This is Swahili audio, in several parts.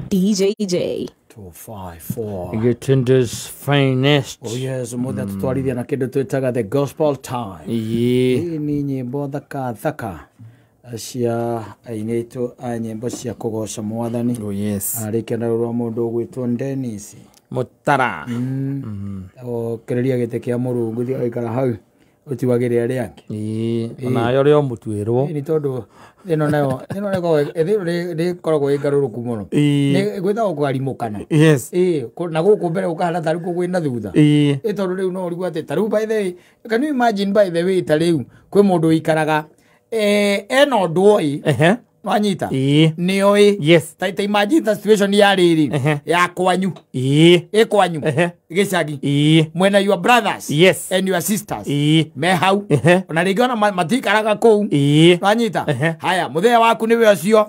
DJ J 254 Gettinder's finest. Oh yes, mothe tutwarithia na kindu twitaga the gospel time. Yeah. Ni nyimbo thaka cia ainetu a nyimbo cia kugoca mwathani. Oh yes. Arikena rwa mundu gwitwo Dennis Mutara. O kereria gite kia Murungu thi aikara hau utiwagire ari angi. Ona yo rio mutwirwo. Ni tondu ino nayo ko ri koragwo igaruruku muno. Ni gwitha kugarimukana. Yes. Na guku mbere ukahana tari ku gwina thutha. Tondu riu no rigu ati taru by the way, can you imagine by the way tariu kwi mundu ikaraga eno ndoi wanyita ni oi. Yes. Ta imagine the situation ya riri ya kwanyu kwanyu gicagi mwena your brothers yes and your sisters me hau ona rigona matikaraga kou wanyita haya muthea waku niwe ucio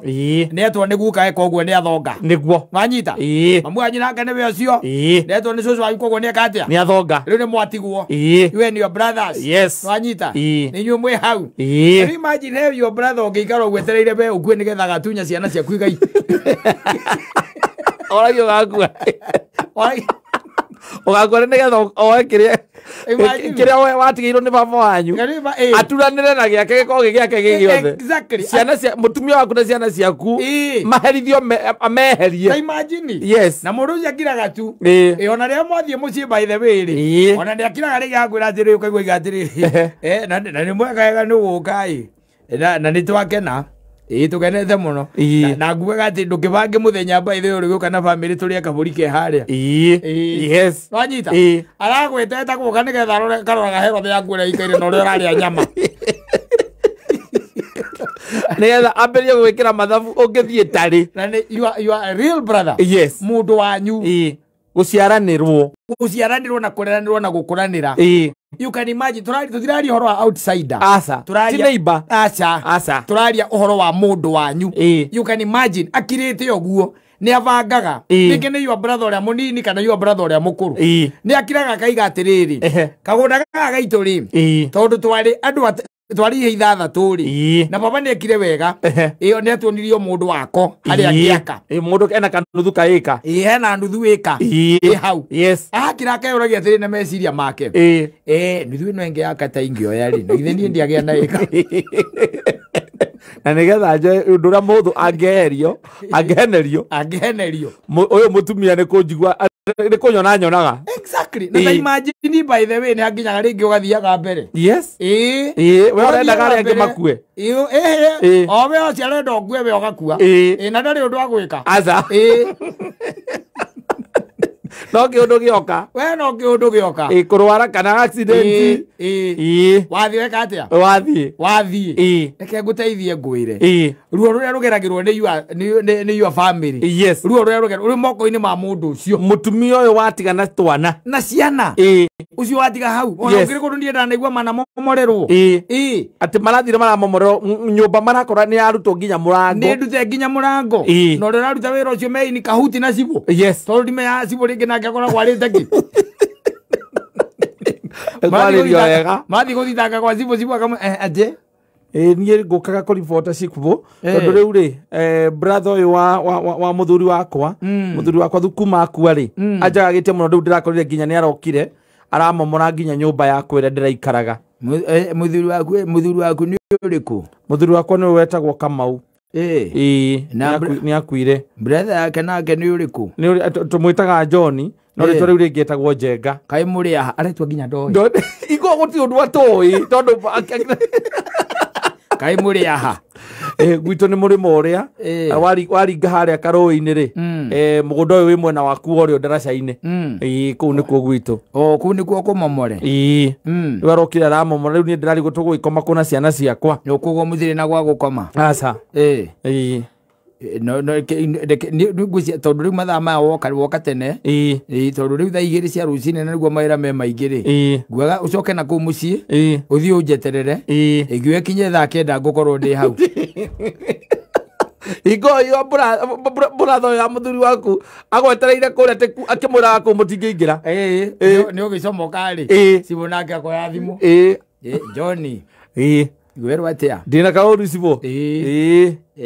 netwo niguka ekogwo ni athonga niguo wanyita mamu anyi nake niwe ucio netwo ni cucu waku kogwo ni akatia ni athonga riu ni mwatigwo you and your brothers yes wanyita ni nyu mwe hau imagine have your brother ogikara ogwetereire be ukue nigetha gatunya ciana cia kuigai oragio gakua ogakora nigetha oe kiria watigirwo ni baba wanyu aturanire na giake gikoge giake gigiothe ciana cia mutumia waku na ciana ciaku maherithio ameherie imagine yes na mundu ucio akiraga tu ona ria mwathie mucii by the way ona ndi akiraga ri gakwira atiri ukaigua igatiri na ni mwega ni gukai na ni twakena tukenete muno na nguaga ati ndukibange muthenya mbaithe uri guka na family turi akaburi ke haria yes wanyita aragweteta guka nigetha karoraga hero ya ngure ikaire no ri raria nyama nigetha amberie gwikira mathabu ungithie tari na you are a real brother yes mundu wanyu guciaranirwo na kureranirwo na gukuranira you can imagine turari horo wa outsider asa ti neighbor asa turari uhoro wa mundu wanyu you can imagine akirite oguo ni avangaga ningi ni your brother uria munini kana your brother uria mukuru ni akiraga kaiga atiriri kagunda gaitu ri tondu twari andu twari hithatha turi na baba ni ekire wega iyo ni atwonirio mundu wako hari akiaka mundu ena kanuthu kaika hena nuthu ika hau yes akira kayoragia atiri na meciria make nuthu ino enge akata ingio yari na ithe ni ndiagia na ika na nigetha nje ndura mundu angehenerio uyu mutumia ni kunjigua ni kunyona nyonaga exactly na imagine by the way ni aginyaga ringi ugathiaga mbere yes we urenda gari ange makue o we ocio arenda ngue we ogakua na ndari undu wa gwika aza no kiundu gioka we no kiundu gioka kurwara kana accident wathi weka atia wathi reke nguteithie ngwire ruo ruria rugeragirwo ni your family yes ruo ruria rugeragirwo moko-ini ma mundu ucio mutumia uyu watigana twana na ciana ucio watiga hau ona ngiri kundu ndienda naigua mana momorerwo ati marathire maramomorerwo nyumba marakora ni arutwo nginya murango ni ndute nginya murango no ri raruta wira ucio meini kahuti na cibo yes tondu ndime ya cibo ringi nake akora gwarite ki mathi guthitanga kwa cibo akama aje niä ngå kaga kå ribota cikubo tondå rä u rä brother å yå wa må thuri wakwa må thuri wakwa thukuma akua rä anjagagä tie må no rä u ndä rakorire nginya nä arokire aramomora nginya nyå ya kwä ĩrĩa ndĩraikaraga må thuri waku nä å rä kå må thuri wakwa nä wetagwo Kamau nä akuire brother yake nake nä å rä kå tå mwä taga John no rä twa rä u rä ngä etagwo Njenga kaä må rä aha aretwa nginya ndoi igå gå ti å ndå atåä tondå kaä må rä aha gwitå nä må rä ma å rä a waringa harä a karå-inä rä må gå nda å yå wä mwena waku wa å rä o ndaraca-inä kå u nä kuo gwitå kå u nä kuo kå momore rä u arokire aramomora rä u niä ndä rarigå two gå gä koma kå na ciana ciakwa nä å kå gå må thirä na gwa gå koma aca tondå rä u mathaa maya woka tene tondå rä u thaa igä rä cia rå cinä na nä guo mawä ra me maingä rä nguaga å coke na kå u må ciä å thiä å njeterere ä ngä kinye thaa kenda ngå korwo ndä hau Ingo yo brother ya muthuri waku agwetereire kuria akimuraga ku mutingĩingĩra ni ugicomoka ri sibonake akoya thimu Johnny Gwerwa atia. Ndina kauru cibo.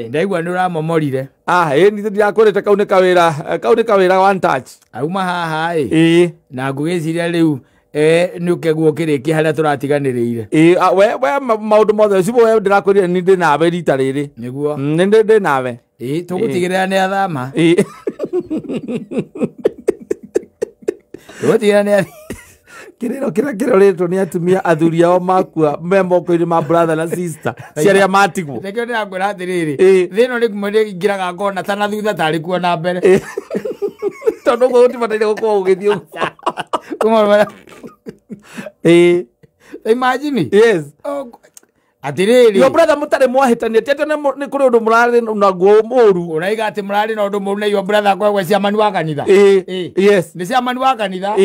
Ndaigua nduramomorire. Ni ndirakorete kaune kawira one touch. Auma haha na ngugiciria riu nuke guokirikia haria turatiganiriire. We maundu mothe cibo we ndirakorire ni ndi nawe rita riri. Niguo. Ni ndi nawe. Tugutigirira ni athama. Tugutigirira ni Kirero rĩtwo nĩ atumia athuri ao makua me moko-inĩ ma brother na sister ciarĩa matigwo. Rekio ndĩrakwĩra atĩrĩrĩ, thĩ ĩno rĩmwe ndĩingĩraga ngona ta na thutha tarĩ kuo na mbere. Tondũ ũguo ũtibataire gũkorwo ũgĩthiĩ ũguo. Imagine. Yes. Atĩrĩrĩ. Your brother mũtarĩ mwahĩtania tete nĩ kũrĩ ũndũ mũrarĩ naguo mũru. Ũraiga atĩ mũrarĩ na ũndũ mũru na your brother akoragwo ciamani wa kanitha. Yes. Nĩ ciamani wa kanitha.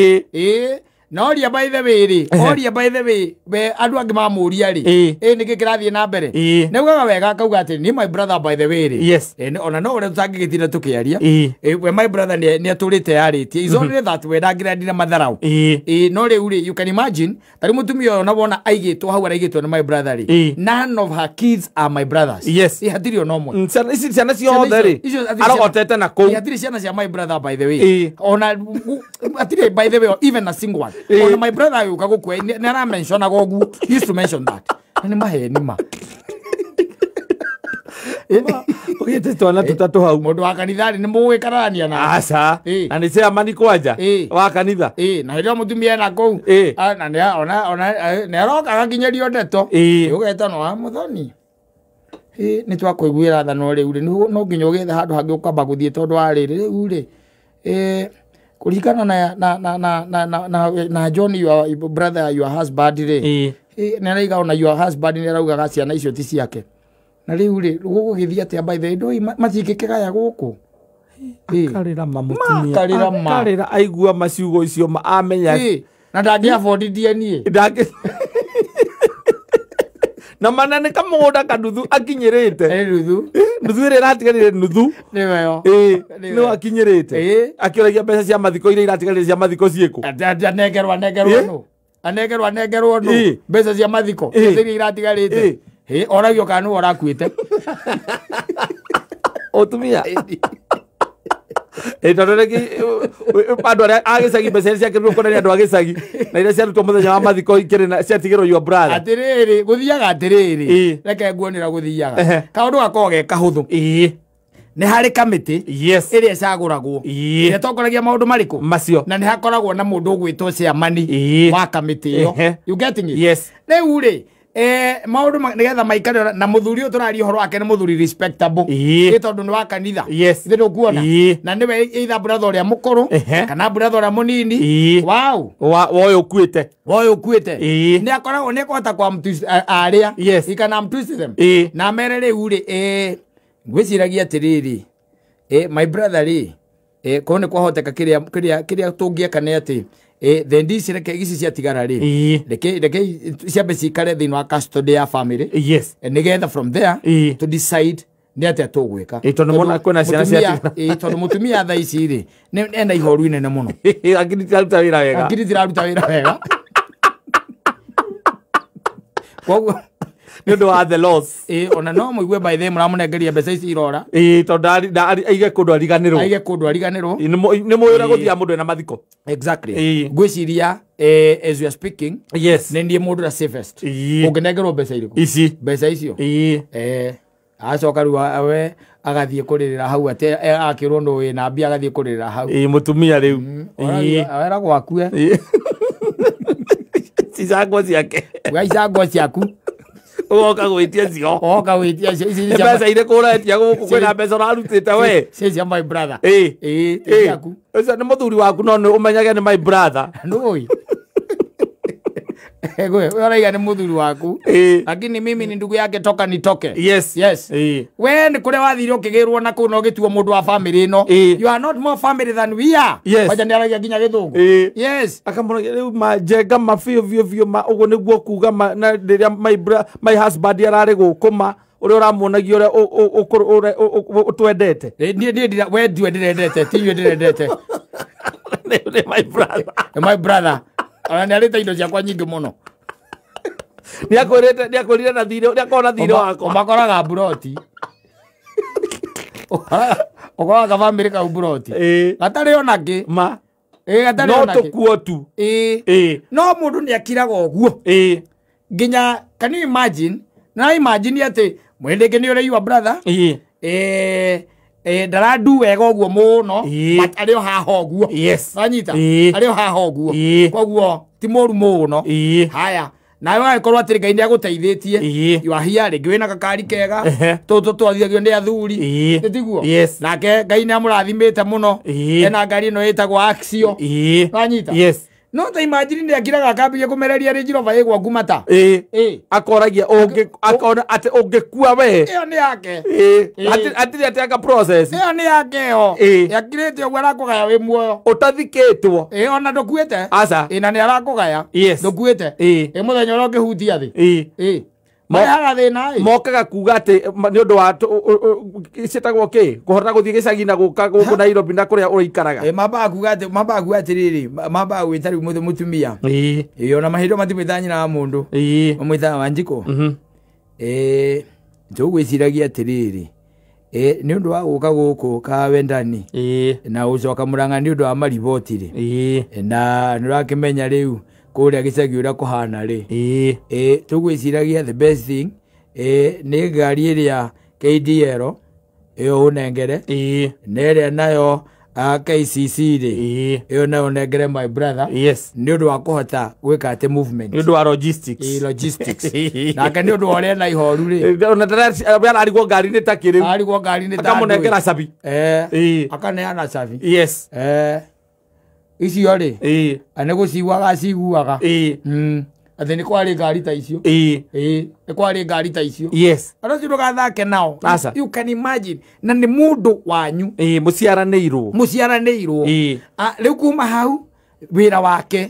No ria by the way oria by the way we andu angi mamuria ri niki kirathie na mbere neugaga wega akauga ati ni my brother by the way ri yes ona no ure tutangigitira tukiaria we my brother ni aturite yaritie is only that we ndangirandira matharau no riu ri you can imagine tari mutumia ona wona aigitwo hau araigitwo ni my brother ri none of her kids are my brothers yes hatiri ono mwe ici ciana ciothe ri arogotete na kou hatiri ciana cia my brother by the way ona hatiri by the way even a single one on my brother you kago kwe ni ara mention agogu used to mention that ni maheni ma ogete twana tutatu hau mundu wa kanithari ni mugwikarania na aca na ni cia mani kwanja wa kanitha na hirio mutumia na kou na ni ona aroka gakinyerio ndeto ugeta no amuthoni ni twakuiguira thano riu ri no nginya ugethe handu hangi ukamba guthie tondu ari riu ri kulikana na John your brother your husband ri niraiga ona your husband nirauga gaciana icio ti ciake na riu ri gugithia atia by the way matikikega ya guku karira mamutumia karira aigua maciugo icio amenya na ndagi affordithie nie na manane kamugunda kanuthu akinyirite nuthu ire iratigarire nuthu niweyo no akinyirite akioragia mbeca cia mathiko iria iratigarire cia mathiko ciiku anegerwa no mbeca cia mathiko iria iratigarite oragio kanu orakuite otumia tondu rĩngĩ andũ arĩa agĩcagi mbeca iria ciakĩrĩirwo kuonania andũ a gĩcagi na iria ciarutwo mũthenya wa mathiko ikĩrĩ ciatigĩrwo your brother atĩrĩrĩ gũthiaga atĩrĩrĩ reke nguonera gũthiaga kaũndũ gakoragwo ge kahũthũ nĩ harĩ kamĩtĩ ĩrĩa ĩcagũragwo ĩrĩa ĩtongoragia maũndũ marĩkũ macio na nĩ hakoragwo na mũndũ ũgwĩtwo ciamani wa kamĩtĩ ĩyo you getting it yes rĩu rĩ maundu nigetha maikare na muthuri uyu turari horo wake ni muthuri respectable tondu ni wa kanitha thiru kuona na niwe either brother uria mukuru kana brother uria munini woyo ukuite ni akoragwo ni kwata kwa mtu aria ikana mtwist them na mere riu ri ngwiciragia atiriri my brother ri kone kwahoteka kiria tungieka ni ati then this reke ici ciatigara ri reke ciambe cikare thĩinĩ wa custody ya family nigetha from there to decide nĩ atĩa tũgwĩka tondũ mona kwĩna ciana ciatigara tondũ mutumia thaa ici ri ena ihoru inene mũno akiri tiraruta wĩra wega koguo nĩ ũndũ wa the loss ona no mũigue by the mũramũnengeria mbeca ici irora tondũ aige kũndũ ariganĩrwo nĩ mũĩ ũrĩa gũthiaga mũndũ ena mathiko exactly ngwĩciria as we are speaking nĩ niĩ mũndũ ũrĩa safest ũngĩnengerwo mbeca irĩkũ mbeca icio acoka rĩu we agathiĩ kũrĩrĩra hau atĩ akĩrwo nũ wĩna mbia agathiĩ kũrĩrĩra hau mũtumia rĩu eragwo akue icangwo ciake icangwo ciaku oka gwĩtia cio mbeca irĩkũ ũretia gũkũ kwĩna mbeca ũrarutĩte we cia my brother ũcio nĩ mũthuri waku no ũmenyage nĩ my brother ndũĩ uraiga ni muthuri waku lakini mimi ni ndugu yake toka nitoke yes we ni kuria wathire ukigirwo na kuno gituo mundu wa family ino you are not more family than we are waja ndaragia ginya githungu akamona riu majenga mafio ma ugo niguo kuga na riria my husband arari gukuma uria uramuonagia uria utwendete we ndwendete ti yue ndirendete my brother ona nĩ arĩte indo ciakwa nyingĩ mũno Niakwirite na thire, niakona thire wako. Makoraga buroti. Okoraga family ka buroti. Gatari onake. Ma. Gatari onake. No tukuo tu. No mundu niakiraga oguo. Ginya, can you imagine? Na imagine ate mwendeke ni ore your brother. Daradu wega oguo muno, but ario haha oguo. Yes. Anyita. Ario haha oguo. Koguo ti moru muno. Haya. Na wewe korwa atiri Ngai niaguteithĩtie. You are here rĩngĩ wĩna gakari kega. Tũtũ twathiagio nĩ athuri. Tiguo. Yes. Nake Ngai nĩamũrathimĩte mũno. Ena ngari ĩno ĩtagwo Axio. Anyita. Yes. No ta imagine nĩ akiraga akambia kumereria Range Rover ĩgwa ngumata. Akoragia akona ati ũngĩkua we. Ĩyo nĩ yake. Atiri aka process. Ĩyo nĩ yake yo. Yakirĩte ũguo arakũgaya wĩ muoyo. Ũtathikĩtwo. Ona ndũkuĩte. Aca. Na nĩ arakũgaya. Ndũkuĩte. Mũthenya ũrĩa ũngĩhutia thĩ. Mayaga thĩna. Mokaga kuga atĩ nĩ ũndũ wa citagwo kĩ kũhota gũthiĩ gĩcagi na gũka gũkũ Nairobi na kũrĩa ũikaraga. Mambaga kuga atĩrĩrĩ, mambaga gwĩta rĩu mũtumia. Ona mahinda matimwĩta nyina wa mũndũ. Mamwĩtaga Wanjikũ. Tũgwĩciragia atĩrĩrĩ. Nĩ ũndũ wa gũka gũkũ ka wendani. Na ũcoka Mũrang'a nĩ ũndũ wa mariboti-rĩ. Na nĩũrakĩmenya rĩu kũrĩa gĩcagi ũrĩa kũhana rĩ. Tũgwĩciragia the best thing nĩ ngari ĩrĩa KDL ĩyo ũnengere. Na ĩrĩa nayo KCC rĩ. Ĩyo nayo nengere my brother. Nĩ ũndũ wa kũhota gwĩka atĩ movement. Nĩ ũndũ wa logistics. Nake nĩ ũndũ wa ũrĩa na ihoru rĩ. Ona ndara arigwo ngari-inĩ ta kĩrĩu. Arigwo ngari-inĩ ta akamũnengera cabi. Akaneana cabi. Icio rĩ. Nĩ gũciguaga ciguaga. Atĩ nĩ kwarĩ ngari ta icio. Nĩ kwarĩ ngari ta icio. Andũ acio ndũgathake nao. You can imagine. Na nĩ mũndũ wanyu. Mũciaranĩirwo. Rĩu kuma hau wĩra wake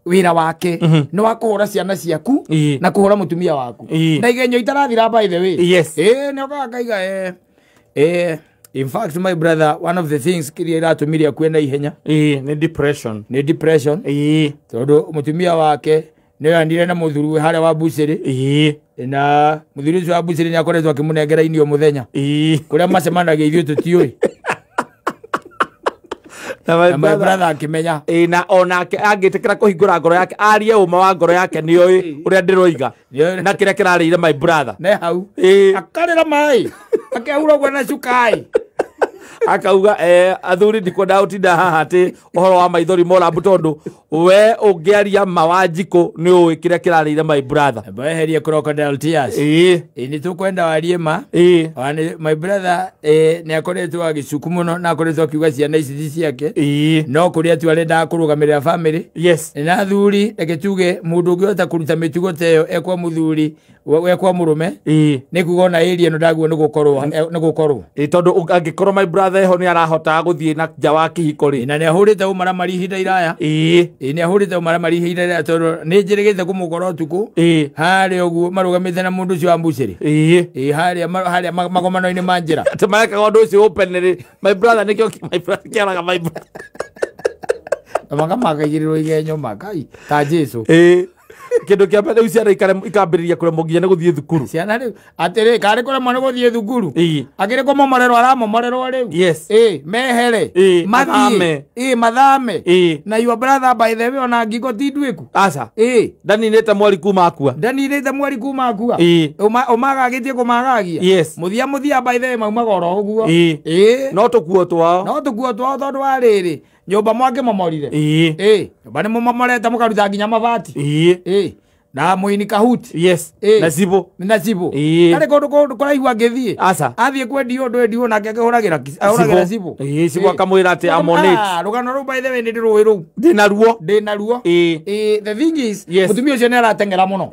nĩ wa kũhũra ciana ciaku na kũhũra mũtumia waku. Na igenyo itarathira by the way. Nĩ okaga kaiga in fact, my brother, one of the things kiria iratũmire akue na ihenya nĩ depression. Tondũ mũtumia wake nĩ andire na mũthuri harĩa wa Bucĩrĩ. Na mũthuri ũcio wa Bucĩrĩ nĩ akoretwo akĩmũnengera inio mũthenya. Kũrĩa macemanagia ithuĩ tũtiũĩ. Na my brother akimenya. Na onake angĩtĩkĩra kũhingũra ngoro yake arie ũma wa ngoro yake nĩoĩ ũrĩa ndĩroiga na kĩrĩa kĩrarĩire my brother. Ne hau. Akarĩra maĩ. Akehura ũguo na cukai. Akauga athuri ndikwenda gũtinda haha atĩ ũhoro wa maithori morambu tondũ we ũngĩaria ma Wanjikũ nĩ ũĩ kĩrĩa kĩrarĩire my brother. Eherie crocodile tears. Nĩ tũkwenda warie ma. My brother nĩ akoretwo agĩcuku mũno na akoretwo akiuga ciana ici ciake. No kũrĩa tu arenda kũrũgamĩrĩra family. Na athuri reke tuge mũndũ ũngĩhota kũruta mĩtugo ta ĩyo ekwa mũthuri ekwa mũrũme. Nĩ kuga ona area ĩno ndaguo nĩ gũkorwo. Tondũ angĩkorwo my brother ho nĩ arahota gũthiĩ na nja wa kĩhiko rĩ. Na nĩ ahũrĩte ũmaramari ihinda iraya. Nĩ ahũrĩte ũmaramari ihinda iraya tondũ nĩ njĩrĩgĩte kũmũkora ũtukũ. Harĩa ũguo marũgamĩte na mũndũ ũcio wa Bucĩrĩ. Harĩa magomano-inĩ ma njĩra. Atĩ marekaga ũndũ ũcio open rĩ. My brother nĩkĩo my brother kĩaraga my brother. Makamakaigĩrĩrwo igenyo makai ta Jesũ. Kĩndũ kĩa mbere ciana ikambĩrĩria kũremwo nginya nĩ gũthiĩ thukuru. Ciana rĩu atĩrĩ karĩ kũremwo nĩ gũthiĩ thukuru. Akĩrĩ kũmomorerwo aramomorerwo rĩu. Mehere. Mathiĩ. Mathame. Na your brother by the way ona ngingo ti nduĩku. Aca. Ndaninĩte mweri kuma akua. Ũmagagĩtie kũmagagia. Mũthia by the way maumaga oro ũguo. No tũkuo twao. Tondũ wa rĩrĩ nyũmba mwake momorire. Nyũmba nĩ mũmomorete mũkaruta nginya mabati. Na Mũini Kahuti. Na Cibo. Harĩ kũndũ kũraihu angĩthiĩ. Athiĩ kwendio ũndũ endio nake akĩhũragĩra Cibo. Cibo akamwĩra atĩ amonate. Rũgano rũu by the way nĩ ndĩrũĩ rũu. Ndĩna ruo. The thing is mũtumia ũcio nĩ arateng'era mũno.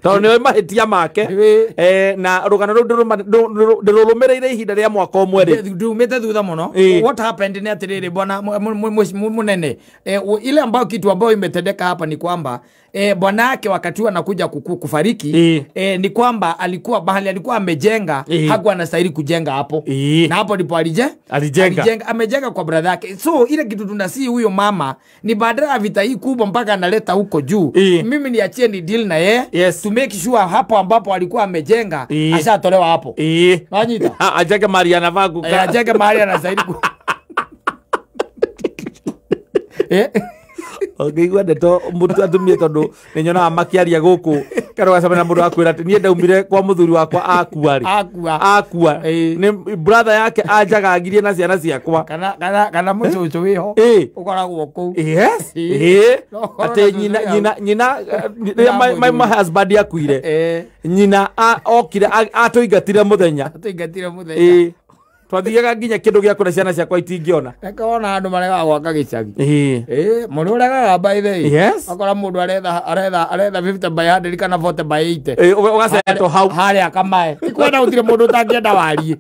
Tondũ nĩ mahĩtia make. Na rũgano rũu ndĩrũrũmĩrĩire ihinda rĩa mwaka ũmwe rĩ. Ndumĩte thutha mũno. What happened nĩ atĩrĩrĩ bwana mũnene. Ile ambayo kitu ambayo imetendeka hapa ni kwamba bwana yake wakati anakuja kufariki ni kwamba alikuwa bahali alikuwa amejenga hakuwa anastahili kujenga hapo na hapo ndipo alijenga amejenga kwa brother yake. So ile kitu tunasi huyo mama ni baada ya vita hii kubwa mpaka analeta huko juu mimi niachie ni deal na yeye to make sure hapo ambapo alikuwa amejenga ashatolewa hapo Wanyita ajenge Maria anavagu ajenge Maria anastahili Okay, gwa ndeto mutu atumie tondu ninyona makiaria guku karo gacamena mundu akwira ati nie ndaumire kwa muthuri wakwa akua ni brother yake ajagangirie na ciana ciakwa kana mucucu wiho ukoragwo ku yes ati nyina my husband akuire nyina okire atuingatire muthenya twathiaga nginya kindu gia kura ciana ciakwa itingiona ekona andu marega gwaka gicagi mundu urega by the way akora mundu aretha 50 by 100 kana 40 by 80 ugaceto hau haria kamae ikwenda utire mundu utangienda warie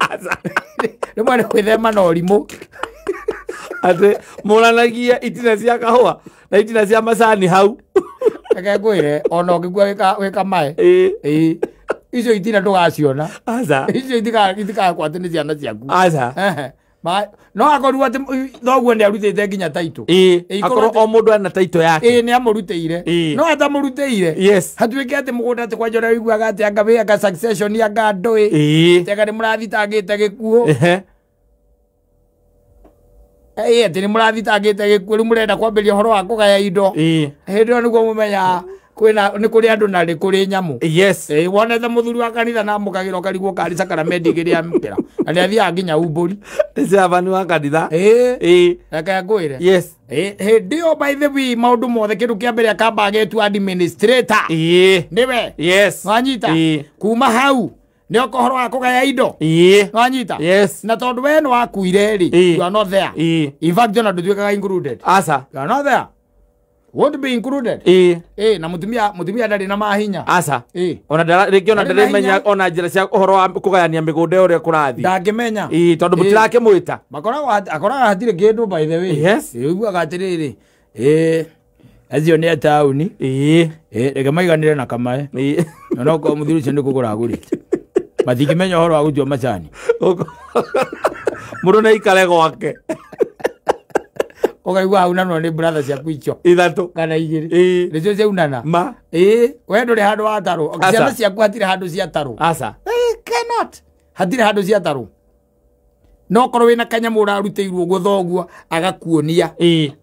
rimwe ni kwithema na urimu ati muranagia itina cia kahua na itina cia macani hau akegwire ona ungigua wika mae icio itina ndugaciona aza icio itika kwate ni ciana ciaku aza no akorwo ati thoguo ni arutite nginya taito akorwo o mundu ana taito yake ni amurutire no atamurutire hatuike ati mugunda ati kwanja wiguaga ati angabe aka succession ya ngandoi tega ni murathitangite gikuo ati ni murathitangite gikuo ri murenda kwambiria horo wa kugaya indo hindi niguo mumenya kwina ni kuri andu na ri kuri nyamu wonete muthuri wa kanitha na mukagira karigwo kari sakara mendigiri amkira na ni athia nginya umburi icabani wa kanitha reke ngwire hindi o by the way maundu mothe kindu kia mbere akamba agetu administrator niwe wanyita kuma hau ni okohoro wa kugaya indo wanyita na tondu we ni wakuire ri you are not there in fact jona ndutuikaga included asa you are not there won't be included na mutumia ndari na mahinya asa ona ndari menya ona njira cia uhoro wa kugayania migunda ure kurathi ndangimenya tondu mutirake mwita akora hatire kindu by the way igua gatiriri acio ni atauni reke maiganire na kamae no ko muthuri ucio ndi kugura agurite mathikimenya uhoro wa gutua macani mundu na ikare gwake ukaigua haunanwo ni brother ciaku icio ithatu kana igiri nicio ciaunana ma we nduri handu wa taru ciana ciaku hatire handu cia taru asa cannot hatire handu cia taru no korwo wina kanyamu uraruteiruo guo thoguo agakuonia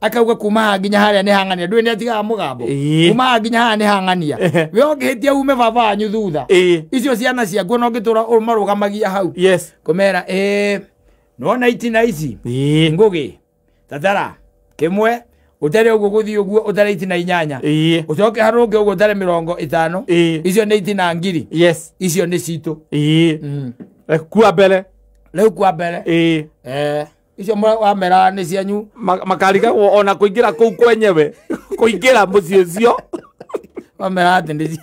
akauga kuma nginya haria ni hangania ndui ni atigaga mugambo kuma nginya haria ni hangania we ongihitia ume baba wanyu thutha icio ciana ciaku no ngitura marugamagia hau kumera nona itina ici ngugi tatara kimwe utare uguo guthii uguo utare itina inyanya ucoke harunge uguo utare 50 icio ni itina ngiri icio ni citu kwa mbere leo kwa mbere icio wamera ni cianyu makariga ona kuingira kuu kwenyewe kuingira mucii ucio wamera ati ndi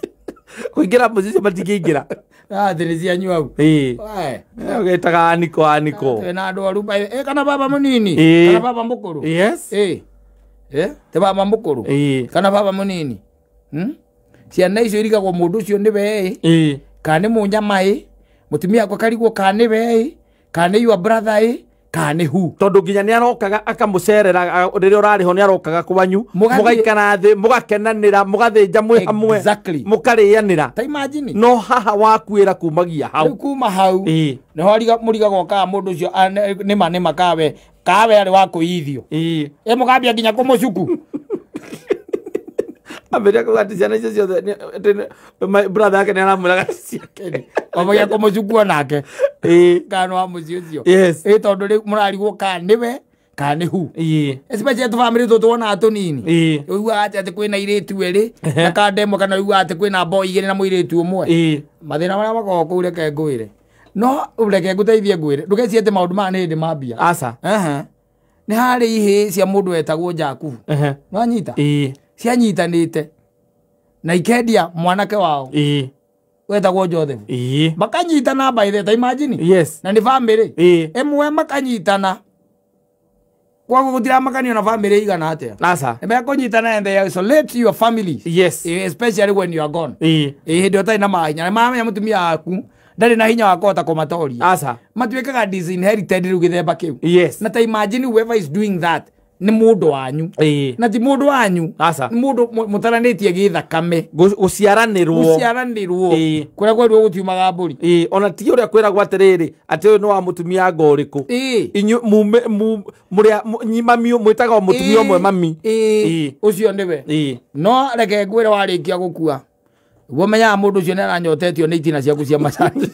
kuingira mucii ucio matingiingira ati ni cianyu au ugetaga aniko na andu aruba kana baba munini kana baba mukuru te baba mukuru kana baba munini ciana icio irigagwo mundu ucio ni we kana munyamai mutumia akwa karigwo kana we kana your brother kana hu tondu nginya ni arokaga akamucerera riria urariho ni arokaga kwanyu mugaikara thi mugakenanira mugathinja mwi hamwe mukarianira ta imagine no haha wakuira kumagia hau kuma hau no hariga muriga goka mundu ucio ni mane kawe ari wa kuithio mugambia nginya kumucuku aberia kugati ciana icio ciothe brother yake ni aramwiraga ciake obagia kumucuku onake kana wa mucio ucio tondu ri murarigwo kana niwe kana hu especially tu family tu tuona atunini uigua ati kwina iritu eri na kandemo kana uigua ati kwina boy igiri na muiritu umwe mathina maria makoragwo kuu reke ngwire no ureke nguteithie ngwire ndugeciete maundu ma ni ndi mambia asa ni hari ihi cia mundu wetagwo Jakubu nwanyita cianyitanite na ikendia mwanake wao wetagwo Joseph makanyitana by the time imagine na ni family emwe makanyitana kwa gutira makani na family igana atia asa ebe kunyitana and they isolate your family yes especially when you are gone ndio tai na mahanya mama ya mutumia aku ndari na hinya wakota komatoria asa matuikaga disinherited riu githemba kiu yes na ta imagine whoever is doing that ni mundu wanyu na ti mundu wanyu asa ni mundu mutaranitie githakame guciaranirwo kuria kweru gutiumaga mburi ona ti uria kwiragwo atiriri ati uyu no wa mutumia ngoriku inyu muria nyimami mwitaga mutumia omwe mami ucio ndiwe no reke ngwire warikia gukua guo menyaga mundu ucio ni aranyotetio ni itina ciaku cia macani